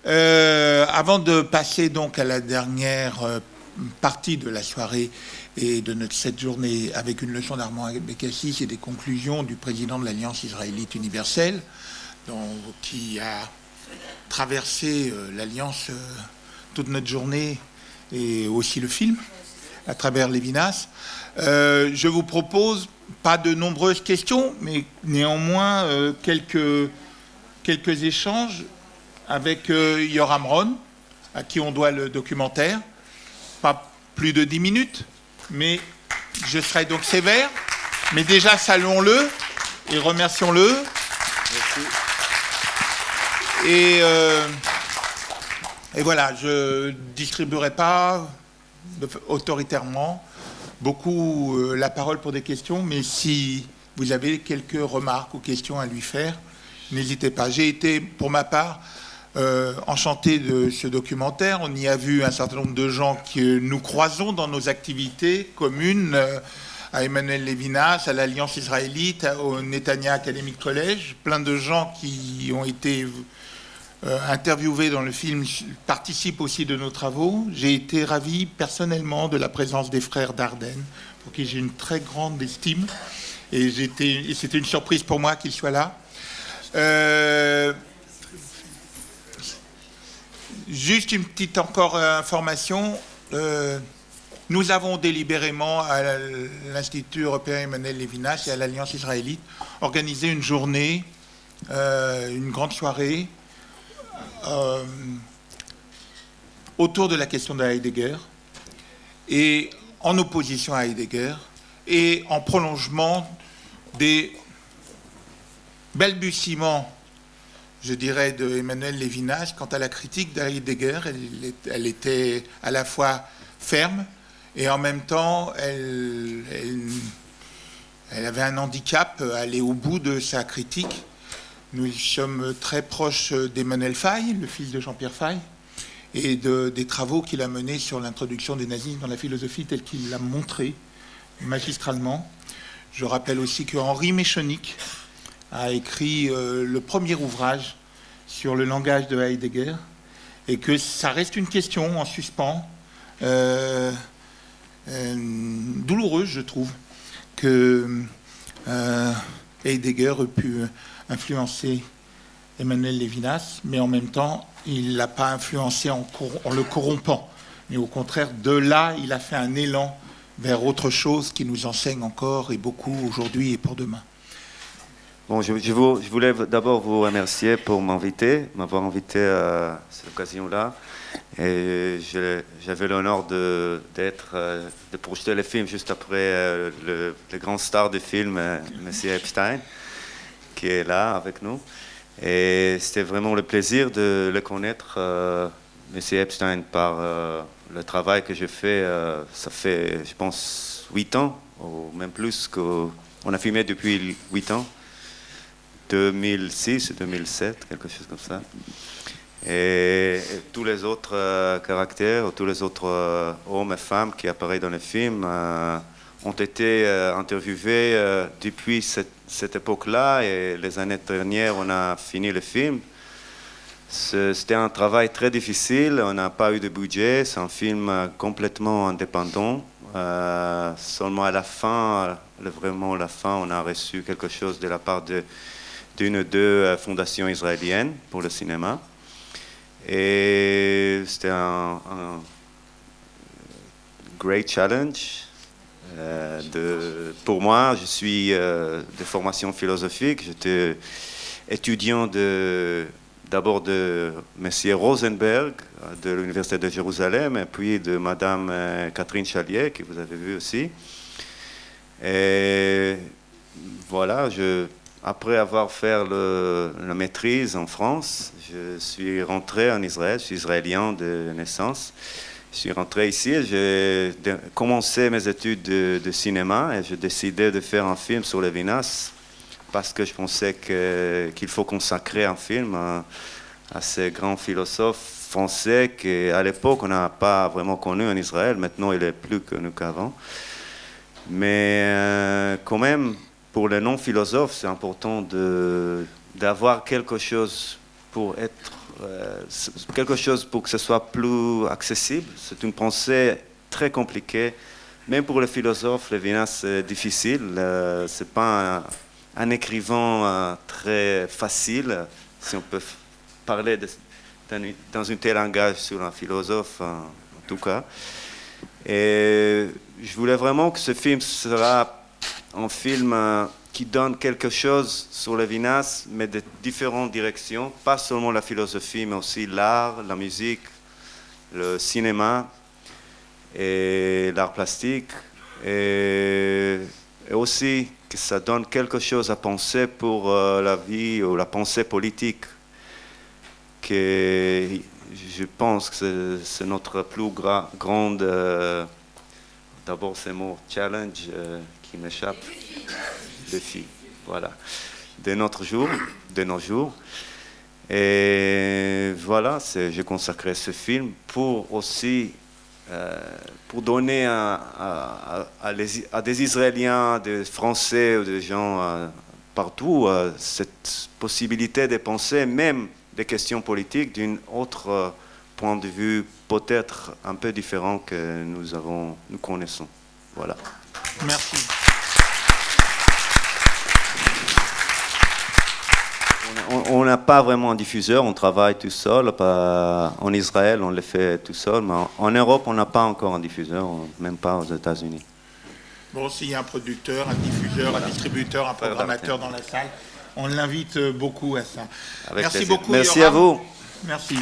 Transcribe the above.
Avant de passer donc à la dernière partie de la soirée et de cette journée avec une leçon d'Armand Bekassis et des conclusions du président de l'Alliance israélite universelle, qui a traversé l'Alliance toute notre journée et aussi le film à travers Lévinas, je vous propose pas de nombreuses questions, mais néanmoins quelques échanges avec Yoram Ron, à qui on doit le documentaire. Pas plus de 10 minutes, mais je serai donc sévère. Mais déjà, saluons-le et remercions-le. Merci. Et voilà, je ne distribuerai pas autoritairement beaucoup la parole pour des questions, mais si vous avez quelques remarques ou questions à lui faire, n'hésitez pas. J'ai été, pour ma part, enchanté de ce documentaire. On y a vu un certain nombre de gens que nous croisons dans nos activités communes, à Emmanuel Lévinas, à l'Alliance israélite, au Netanya Academic College. Plein de gens qui ont été interviewés dans le film participent aussi de nos travaux. J'ai été ravi personnellement de la présence des frères Dardenne, pour qui j'ai une très grande estime. Et c'était une surprise pour moi qu'ils soient là. Juste une petite encore information. Nous avons délibérément à l'Institut européen Emmanuel Lévinas et à l'Alliance israélite organisé une journée, une grande soirée autour de la question de Heidegger et en opposition à Heidegger et en prolongement des balbutiements, je dirais, de Emmanuel Lévinas quant à la critique d'Heidegger. Elle était à la fois ferme et en même temps, elle avait un handicap à aller au bout de sa critique. Nous sommes très proches d'Emmanuel Faye, le fils de Jean-Pierre Faye, et des travaux qu'il a menés sur l'introduction des nazismes dans la philosophie telle qu'il l'a montré magistralement. Je rappelle aussi que Henri Méchonic a écrit le premier ouvrage sur le langage de Heidegger et que ça reste une question en suspens, douloureuse, je trouve, que Heidegger ait pu influencer Emmanuel Lévinas, mais en même temps, il ne l'a pas influencé en le corrompant. Mais au contraire, de là, il a fait un élan vers autre chose qui nous enseigne encore et beaucoup aujourd'hui et pour demain. Bon, je voulais d'abord vous remercier pour m'avoir invité à cette occasion-là. Et j'avais l'honneur de projeter le film juste après le grand star du film, M. Epstein, qui est là avec nous. Et c'était vraiment le plaisir de le connaître, M. Epstein, par le travail que je fais. Ça fait, je pense, 8 ans, ou même plus, qu'on a filmé depuis 8 ans. 2006, 2007, quelque chose comme ça. Et tous les autres caractères, tous les autres hommes et femmes qui apparaissent dans le film ont été interviewés depuis cette époque-là. Et les années dernières, on a fini le film. C'était un travail très difficile, on n'a pas eu de budget, c'est un film complètement indépendant. Seulement à la fin, vraiment à la fin, on a reçu quelque chose de la part d'une ou deux fondations israéliennes pour le cinéma. Et c'était un great challenge. Pour moi, je suis de formation philosophique. J'étais étudiant d'abord de M. Rosenberg de l'Université de Jérusalem et puis de Madame Catherine Chalier, que vous avez vu aussi. Et voilà, après avoir fait la maîtrise en France, je suis rentré en Israël, je suis israélien de naissance. Je suis rentré ici, j'ai commencé mes études de cinéma et j'ai décidé de faire un film sur Lévinas parce que je pensais qu'il faut consacrer un film à ces grands philosophes français qu'à l'époque on n'a pas vraiment connu en Israël. Maintenant il est plus connu qu'avant. Mais quand même, pour les non-philosophes, c'est important d'avoir quelque chose pour être quelque chose pour que ce soit plus accessible. C'est une pensée très compliquée. Même pour les philosophes, Lévinas, c'est difficile. Ce n'est pas un écrivain très facile, si on peut parler dans un tel langage sur un philosophe, en tout cas. Et je voulais vraiment que ce film sera un film qui donne quelque chose sur Lévinas, mais de différentes directions, pas seulement la philosophie, mais aussi l'art, la musique, le cinéma et l'art plastique, et aussi que ça donne quelque chose à penser pour la vie ou la pensée politique, que je pense que c'est notre plus grande, d'abord ces mots, challenge qui m'échappe, défi, voilà, de nos jours. Et voilà, j'ai consacré ce film pour aussi pour donner à des Israéliens, des Français ou des gens partout cette possibilité de penser même des questions politiques d'un autre point de vue peut-être un peu différent que nous connaissons. Voilà. Merci. On n'a pas vraiment un diffuseur, on travaille tout seul. En Israël, on le fait tout seul, mais en Europe, on n'a pas encore un diffuseur, même pas aux États-Unis. Bon, s'il y a un producteur, un diffuseur, un distributeur, un programmateur dans la salle, on l'invite beaucoup à ça. Avec Merci plaisir. beaucoup. Merci Yoram. à vous. Merci.